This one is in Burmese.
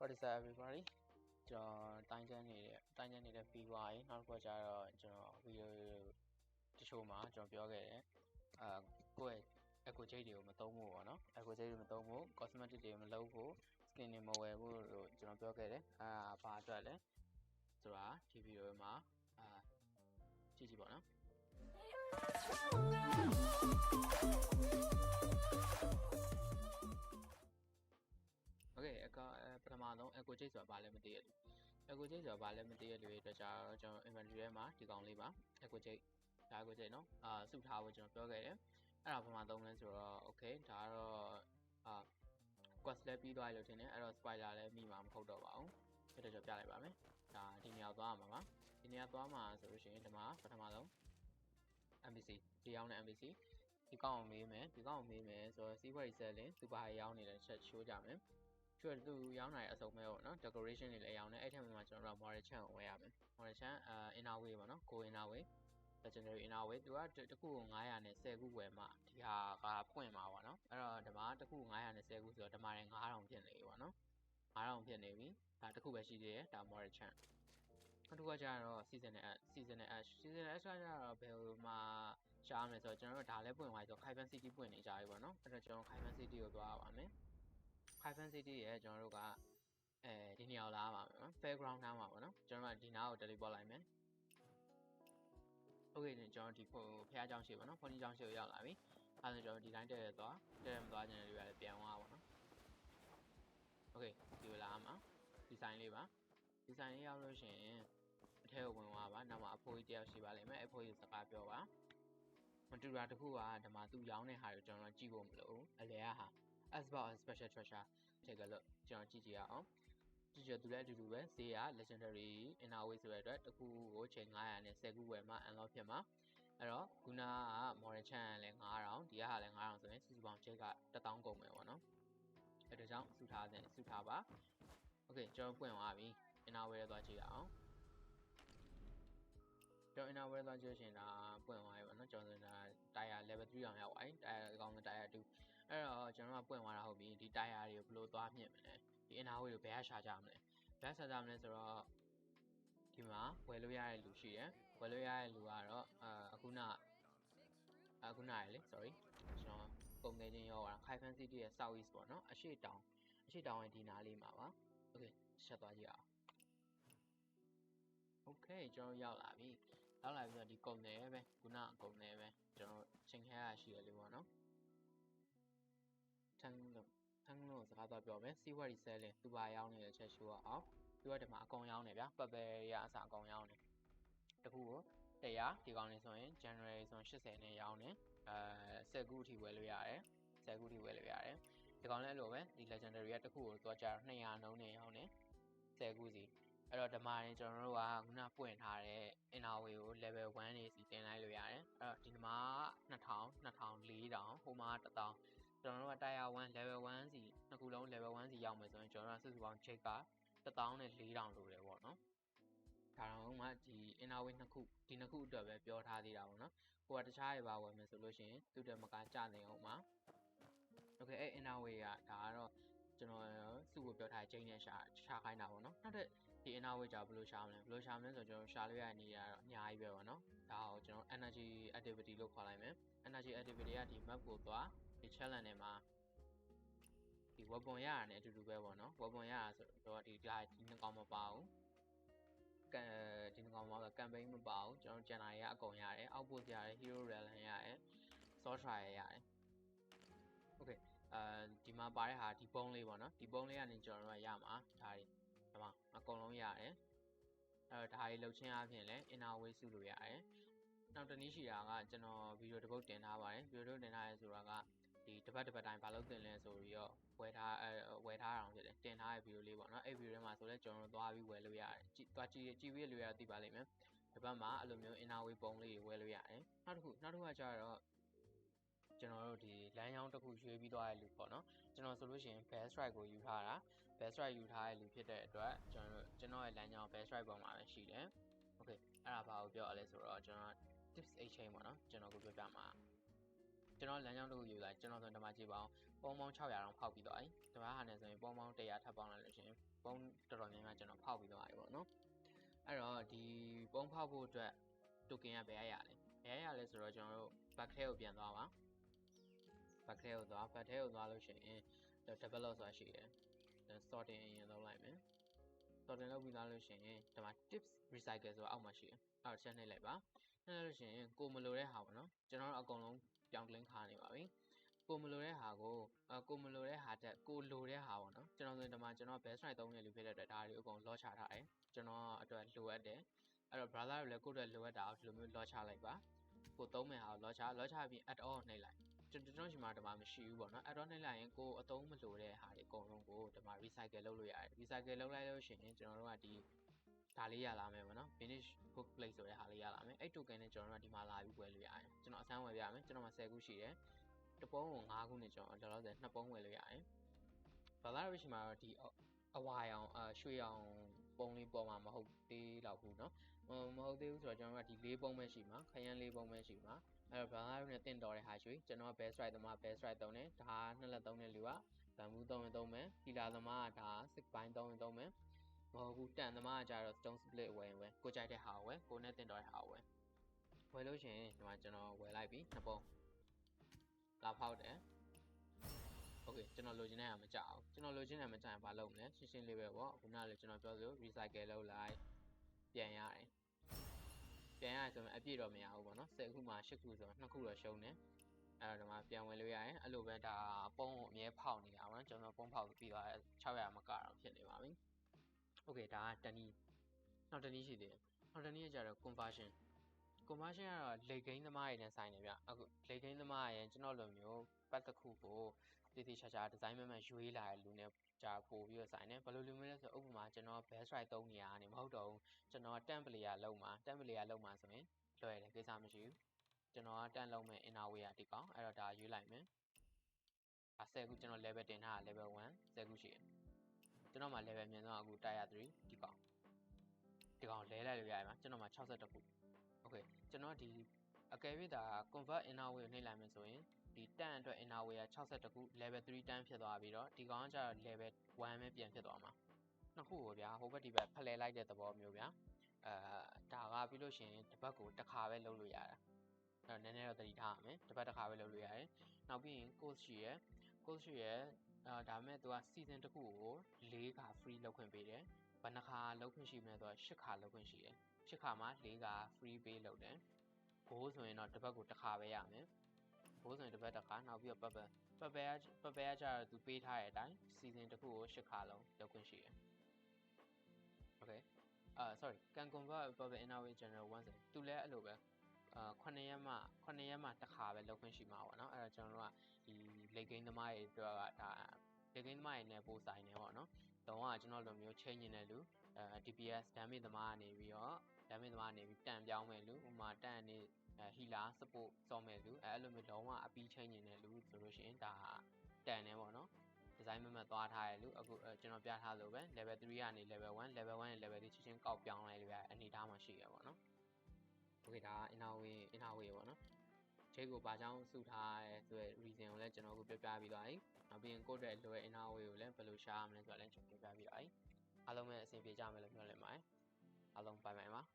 What is up everybody ကျွန်တော်တိုင်းချမ်းနေတဲ့ ပြီးသွားပြီနောက်တစ်ခါကျတော့ကျွန်တော်ဗီဒီယိုတချို့မှာကျွန်တော်ပြောခဲ့တယ်ကိုယ့်ရဲ့ eco jade တွေကိုမသုံးဖို့ပေါ့နော် eco jade တွေမသုံးဖို့ cosmetic တွေမလုပ်ဖို့ skin တွေမဝယ်ဖို့လို့ကျွန်တော်ပြောခဲ့တယ်ဘာအတွက်လဲဆိုတာဒီဗီဒီယိုမှာကြည့်ပေါ့နော်Okay ပထမဆုံး eco jade ဆိုတာဘာလဲမသိရဘူး eco jade ဆိုတာဘာလဲမသိရတဲ့အတွက်ကြောင့်ကျွန်တော် inventory ထဲမှာဒီကောင်လေးပါ eco jade ဒါ eco jade နော်စုထားဖို့ကျွန်တော်ပြောခဲ့တယ်အဲ့ဒါဘာမှသုံးလဲဆိုတော့ okay ဒါကတော့quest လည်းပြီးသွားပြီလို့ထင်တယ်အဲ့တော့ spoiler လည်းမိမှာမဟုတ်တော့ပါဘူးအဲ့တော့ကျွန်တော်ပြလိုက်ပါမယ်ဒါဒီနေရာသွားမှာပါဒီနေရာသွားမှာဆိုလို့ရှိရင်ဒီမှာပထမဆုံး NPC ဒီရောင်းတဲ့ NPC ဒီကောင်ကိုမေးမယ်ဆိုတော့ sequence selling သူဘာရောင်းနေတဲ့ချက်ရှိုးကြမယ်ကျွတ်သူရောင်းနိုင်အစုံမဲ့ပေါ့နော် decoration တွေလည်းရောင်းတယ်အဲ့ထက်မှာကျွန်တော်တို့ model chan ကိုဝယ်ရမယ် model chan inner way ပေါ့နော် go inner way legendary inner way သူကတစ်ခုကို900နဲ့10ခုဝယ်မှဒီဟာကဖွင့်မှာပေါ့နော်အဲ့တော့ဒီမှာတစ်ခု900နဲ့10ခုဆိုတော့ဒီမှာလည်း9000ဖြစ်နေပြီပေါ့နော်9000ဖြစ်နေပြီဒါတစ်ခုပဲရှိသေးတယ်ဒါ model chan နောက်တစ်ခုကကျတော့ seasonal ash ကကျတော့ဘယ်ဟိုမှာရှားမယ်ဆိုတော့ကျွန်တော်တို့ဒါလည်းပွင့်သွားပြီဆိုတော့ Kaipan City ပွင့်နေကြပြီပေါ့နော်အဲ့တော့ကျွန်တော် Kaipan City ကိုသွားရပါမယ်Kaipan City ရဲ့ကျွန်တော်တို့ကဒီနေရာကိုလာပါမယ်နော် fairground နားမှာပေါ့နော်ကျွန်တော်ကဒီနားကို teleport လိုက်မယ် Okay ကျွန်တော်ဒီဖုရားကျောင်းရှိပေါ့နော်ဖုန်းကြီးကျောင်းရှိကိုရောက်လာပြီအဲ့ဒါကျွန်တော်ဒီတိုင်းတက်မသွားခြင်းတွေလည်းပြန်သွားပါပေါ့နော် Okay ဒီလိုလာမှာဒီဆိုင်လေးပါဒီဆိုင်လေးရောက်လို့ရှိရင်အထဲကိုဝင်သွားပါနောက်မှာအဖိုးကြီးတယောက်ရှိပါလိမ့်မယ်အဖိုးကြီးစကားပြောပါမတူတာတခုကဓမ္မသူရောင်းတဲ့ဟာကိုကျွန်တော်ကြည့်ဖို့မလိုဘူးအလဲဟာ Asbot special treasure take a look ကျွန်တော်ကြည့်ကြရအောင်ကြည့်ကြသူလည်းအတူတူပဲဈေးက legendary inner way ဆိုတဲ့အတွက်တခုကိုချိန်900နဲ့10ခုဝယ်မှ unlock ဖြစ်မှာအဲ့တော့ခုနက model chan လည်း9000ဒီကဟာလည်း9000ဆိုရင်စုစုပေါင်းချိန်က1000ကုန်မယ်ပေါ့နော်အဲ့ဒါကြောင့်စုထားပါ Okay ကျွန်တော်ပွင့်သွားပြီ inner way သွားကြည့်ရအောင်ကျွန်တော် inner way သွားကြည့်ရှင်ဒါပွင့်သွားပြီပေါ့နော်ကျွန်တော်ဒါ tire level 3အောင်ရောက်သွားပြီ tire အကောင်က tire 2အဲ့တော့ကျွန်တော်ကပွင့်သွားတာဟုတ်ပြီဒီ tire တွေကိုဘယ်လိုသွားမြင့်မလဲဒီ inner way ကိုဘယ်ကရှာကြမလဲဆိုတော့ဒီမှာဝယ်လို့ရတဲ့လူရှိတယ်ဝယ်လို့ရတဲ့လူကတော့အခုနရလေ sorry ကျွန်တော်ပုံငယ်ချင်းရောက်လာ Kaipan City ရဲ့ south east ပေါ့နော်အရှေ့တောင်ရဲ့ဒီနားလေးမှာပါ Okay ဆက်သွားကြည့်အောင် Okay ကျွန်တော်ရောက်လာပြီဆိုတော့ဒီကုန်းနယ်ပဲခုနကုန်းနယ်ပဲကျွန်တော်ချိန်ခဲရရှိရလေးပေါ့နော်ထန်းလို့စကားတော့ပြောမယ်စီးဝါရီselling သူပါရောင်းနေတဲ့ချက်ရှိုးအောင်သူကဒီမှာအကုန်ရောင်းနေဗျာပတ်ပဲရအစားအကုန်ရောင်းနေတခုကို100ဒီကောင်လေးဆိုရင် January ဆိုရင်80နဲ့ရောင်းနေ10ခုအထိဝယ်လို့ရတယ်ဒီကောင်လည်းအဲ့လိုပဲဒီ legendary ကတခုကိုသွားကြတော့200နှုန်းနဲ့ရောင်းနေ10ခုစီအဲ့တော့ဓမ္မရင်ကျွန်တော်တို့ကခုနပွင့်ထားတဲ့ inner way ကို level 1နေစီတင်လိုက်လို့ရတယ်အဲ့တော့ဒီမှာ2000 4000ဟိုမှာ1000ကျွန်တော်တို့က tier 1 level 1စီနှစ်ခုလုံး level 1စီရောက်မယ်ဆိုရင်ကျွန်တော်တို့စုစုပေါင်း check က1000နဲ့4000လိုတယ်ပေါ့နော်ဒါတော့မှဒီ inner way နှစ်ခုအတွက်ပဲပြောထားသေးတာပေါ့နော်ကိုကတခြားတွေပါဝယ်မယ်ဆိုလို့ရှိရင်သူ့တက်မကကြနေအောင်ပါ Okay အဲ့ inner way ကဒါကတော့ကျွန်တော်စုကိုပြောထားချိန်နဲ့ရှာခိုင်းတာပေါ့နော်နောက်တစ်ဒီ inner way ကြောင့်ဘယ်လိုရှာမလဲဆိုတော့ကျွန်တော်ရှာလို့ရတဲ့နေရာတော့အများကြီးပဲပေါ့နော်ဒါကိုကျွန်တော် energy activity လို့ခေါ်လိုက်မယ် energy activity ကဒီ map ကိုသွားဒီ challenge ထဲမှာဒီ weapon ရတာနဲ့အတူတူပဲပေါ့နော် weapon ရတာဆိုတော့ဒီနှစ်ကောင်မပါဘူးဒီနှစ်ကောင်မှာ campaign မပါဘူးကျွန်တော်ကျန်တာတွေကအကုန်ရတယ် outpost ရတယ် hero rally ရတယ် sorcerer ရတယ် Okay ဒီမှာပါတဲ့ဟာဒီပုံးလေးပေါ့နော်ဒီပုံးလေးကနေကျွန်တော်တို့ရမှာဒါတွေဒီမှာအကုန်လုံးရတယ်ဒါတွေလှုပ်ချင်းအပြင်လည်း inner way စုလို့ရတယ်နောက်တစ်နည်းရှိတာကကျွန်တော်ဗီဒီယိုတစ်ပုဒ်တင်ထားပါတယ်ဗီဒီယိုတင်ထားရဲဆိုတာကဒီတစ်ပတ်တိုင်းဘာလို့တင်လဲဆိုပြီးတော့ဝယ်ထားအောင်ဖြစ်တယ်တင်ထားတဲ့ဗီဒီယိုလေးပေါ့နော်အဲ့ဗီဒီယိုထဲမှာဆိုလဲကျွန်တော်တို့သွားပြီးဝယ်လို့ရတယ်ကြည့်ပြီးလို့ရသိပါလိမ့်မယ်ဒီဘက်မှာအဲ့လိုမျိုး inner way ပုံးလေးတွေဝယ်လို့ရတယ်နောက်တစ်ခုကကျတော့ကျွန်တော်တို့ဒီလမ်းကြောင်းတစ်ခုရွေးပြီးသွားတဲ့လူပေါ့နော်ကျွန်တော်ဆိုလို့ရှိရင် best strike ကိုယူထားတာ best strike ယူထားတဲ့လူဖြစ်တဲ့အတွက်ကျွန်တော်ရဲ့လမ်းကြောင်း best strike ပုံမှာပဲရှိတယ် Okay အဲ့ဒါဘာကိုပြောရလဲဆိုတော့ကျွန်တော် tips exchange ပေါ့နော်ကျွန်တော်ကိုပြောပြမှာ ကျွန်တော်လမ်းကြောင်းတစ်ခုယူလိုက်ကျွန်တော်ဆိုဓမ္မကြည့်ပါအောင်ပုံပေါင်း600တောင်ဖောက်ပြီးသွားပြီဒီမှာဟာနဲ့ဆိုရင်ပုံပေါင်း100ထပ်ပေါင်းလိုက်လို့ရှိရင်ပုံတော်တော်များများကျွန်တော်ဖောက်ပြီးသွားပြီပေါ့နော်အဲ့တော့ဒီပုံဖောက်ဖို့အတွက် token ကဘယ်ရရလဲဆိုတော့ကျွန်တော်တို့ back ထဲကိုပြန်သွားပါ back ထဲကိုသွားလို့ရှိရင် develop ဆိုတာရှိတယ် sorting အရင်လုပ်လိုက်မယ် sorting လုပ်ပြီးသားလို့ရှိရင်ဒီမှာ tips recycle ဆိုတာအောက်မှာရှိတယ်အဲ့တော့ချက်နှိပ်လိုက်ပါနှိပ်လို့ရှိရင်ကိုမလိုတဲ့ဟာပေါ့နော်ကျွန်တော်တို့အကုန်လုံးပြောင်းကလင်းခါနေပါပြီကိုမလိုတဲ့ဟာကိုကိုမလိုတဲ့ဟာတက်ကိုလိုတဲ့ဟာပေါ့နော်ကျွန်တော်ဆိုရင်ဒီမှာကျွန်တော် best try 3ရက်လူဖြစ်တဲ့အတွက်ဒါတွေအကုန် load ချထားတယ်ကျွန်တော်အတွက်လိုအပ်တယ်အဲ့တော့ browser တွေလည်းကိုယ့်အတွက်လိုအပ်တာဒီလိုမျိုး load ချလိုက်ပါကိုသုံးမဲ့ဟာကို load ချပြီး add on နှိပ်လိုက်ကျွန်တော်ရှိမှာဒီမှာမရှိဘူးပေါ့နော် add on နှိပ်လိုက်ရင်ကိုအသုံးမလိုတဲ့ဟာတွေအကုန်လုံးကိုဒီမှာ recycle လုပ်လို့ရတယ် recycle လုပ်လိုက်လို့ရှိရင်ကျွန်တော်တို့ကဒီဒါလေးရလာမယ်ပေါ့နော် finish book place ဆိုတဲ့ဟာလေးရလာမယ်အဲ့ token နဲ့ကျွန်တော်တို့ကဒီမှာလာပြီးဝယ်လို့ရတယ်ကျွန်တော်အစမ်းဝယ်ပြမယ်ကျွန်တော်မှာ10ခုရှိတယ်တပုံးကို5ခုနဲ့ကျွန်တော်လောလောဆယ်2ပုံးဝယ်လို့ရတယ်ဘာသာရေးရှိမှာတော့ဒီအဝါရောင်ရွှေရောင်ပုံလေးပေါ်မှာမဟုတ်သေးတော့ဘူးเนาะမဟုတ်သေးဘူးဆိုတော့ကျွန်တော်တို့ကဒီ4ပုံးပဲရှိမှာခရမ်း4ပုံးပဲရှိမှာအဲ့တော့ဘာသာရေးနဲ့တင့်တော်တဲ့ဟာရွှေကျွန်တော်က best right သမား best right သုံးတယ်ဒါနှစ်လက်သုံးတဲ့လူကဗန်ဘူးသုံးရင်သုံးမယ်ပီလာသမားကဒါ6ပိုင်းသုံးရင်သုံးမယ်မဟုတ်ဘူးတန်သမားကကြတော့ stone split ဝယ်ကိုကြိုက်တဲ့ဟာကိုဝယ်ကိုနဲ့တင်တော်တဲ့ဟာကိုဝယ်လို့ရှိရင်ဒီမှာကျွန်တော်ဝယ်လိုက်ပြီနှစ်ပုံလာဖောက်တယ်โอเคကျွန်တော်လိုချင်တဲ့ဟာမကြအောင်ကျွန်တော်လိုချင်တဲ့မကြရင်ဘာလုပ်မလဲရှင်းရှင်းလေးပဲပေါ့ခုနကလည်းကျွန်တော်ပြောသလို recycle လုပ်လိုက်ပြန်ရတယ်ဆိုရင်အပြည့်တော့မရဘူးပေါ့နော်10ခုမှာ8ခုဆိုတော့2ခုတော့ရှုံးတယ်အဲ့တော့ဒီမှာပြန်ဝင်လို့ရတယ်အဲ့လိုပဲဒါပုံးကိုအမြဲဖောက်နေတာပေါ့နော်ကျွန်တော်ပုံးဖောက်ပြီးသွား600မကတော့ဖြစ်နေပါပြီโอเคဒါကတနည်းနောက်တနည်းရှိသေးတယ်နောက်တနည်းကျတော့ conversion ကတော့လေကိန်းသမားတွေနဲ့ဆိုင်နေဗျအခုလေကိန်းသမားရဲ့ကျွန်တော်လိုမျိုးပတ်တစ်ခုကိုတည်တည်ချာချာဒီဇိုင်းမှန်ရွေးလာတဲ့လူနဲ့ကြာပို့ပြီးတော့ဆိုင်နေဘယ်လိုလူမျိုးလဲဆိုဥပမာကျွန်တော် best right 3နေရာနေမဟုတ်တော့ဘူးကျွန်တော်က10 player လုံးမှာ10 player လုံးမှာဆိုရင်လွယ်တယ်ကိစ္စမရှိဘူးကျွန်တော်က10လုံးမဲ့ inner way ဒီကောင်အဲ့တော့ဒါရွေးလိုက်မယ်ဒါ10ခုကျွန်တော် level တင်ထားတာ level 1 10ခုရှိတယ်ကျွန်တော်မှာ level မြင်တော့အခု tier 3ဒီကောင်လဲလိုက်လို့ရတယ်မှာကျွန်တော်မှာ62ခုโอเคကျွန်တော်ဒီအကယ်၍ဒါ convert inner way ကိုနှိပ်လိုက်မယ်ဆိုရင်ဒီတန်အတွက် inner way က62ခု level 3တန်ဖြစ်သွားပြီးတော့ဒီကောင်ကကျတော့ level 1ပဲပြန်ဖြစ်သွားမှာနှစ်ခုကိုဗျာဟိုဘက်ဒီဘက်ဖလှယ်လိုက်တဲ့သဘောမျိုးဗျာဒါကပြီးလို့ရှိရင်တစ်ပတ်ကိုတစ်ခါပဲလုပ်လို့ရတာအဲ့တော့နည်းနည်းတော့သတိထားရမယ်တစ်ပတ်တစ်ခါပဲလုပ်လို့ရတယ်နောက်ပြီးရင် course ရှိရယ်ဒါပေမဲ့သူက season တစ်ခုကို4ခါ free လုပ်ခွင့်ပေးတယ်ဘယ်နှခါလုပ်ခွင့်ရှိမလဲဆိုတော့8ခါလုပ်ခွင့်ရှိတယ်8ခါမှာ4ခါ free pay လုပ်တယ်ဘိုးဆိုရင်တော့တစ်ပတ်ကိုတစ်ခါပဲရမယ်ဘိုးဆိုရင်တစ်ပတ်တစ်ခါနောက်ပြီးတော့ပတ်ပဲကကျတော့သူပေးထားတဲ့အတိုင်း season တစ်ခုကို8ခါလုံးလုပ်ခွင့်ရှိတယ် okay sorry can convert purple inner way general 1ဆိုသူလည်းအဲ့လိုပဲ9ရက်မှတစ်ခါပဲလုပ်ခွင့်ရှိမှာပေါ့နော်အဲ့တော့ကျွန်တော်တို့ကဒီလေကိန်းသမားတွေအတွက်ကဒါလေကိန်းသမားတွေနဲ့ပို့ဆိုင်နေပေါ့နော်တုံးကကျွန်တော်လိုမျိုး change နေတဲ့လူDPS damage သမားကနေပြီးတော့ damage သမားကနေပြီးတန်ပြောင်းမဲ့လူဥမာတန်နေhealer support စောမဲ့လူအဲ့လိုမျိုးလုံးဝအပီး change နေတဲ့လူဆိုလို့ရှိရင်ဒါတန်နေပေါ့နော်ဒီဇိုင်းမှသွားထားရလို့အခုကျွန်တော်ပြထားလို့ပဲ level 3ကနေ level 1 level 1နဲ့ level 3ချင်းကောက်ပြောင်းလိုက်လို့ရအနေထားမှာရှိရပါတော့။ Okay ဒါက inner way ပေါ့နော်။ Jake ကိုဘာကြောင့်စုထားရဲဆိုတဲ့ reason ကိုလည်းကျွန်တော်အခုပြောပြပြီးသွားပြီ။နောက်ပြီးရင်ကိုယ့်အတွက်လိုတဲ့ inner way ကိုလည်းဘယ်လိုရှာရမလဲဆိုတာလည်းကျွန်တော်ပြောပြပြီးသွားပြီ။အားလုံးပဲအဆင်ပြေကြမယ်လို့ပြောလင်ပါတယ်။အားလုံးbye byeပါ။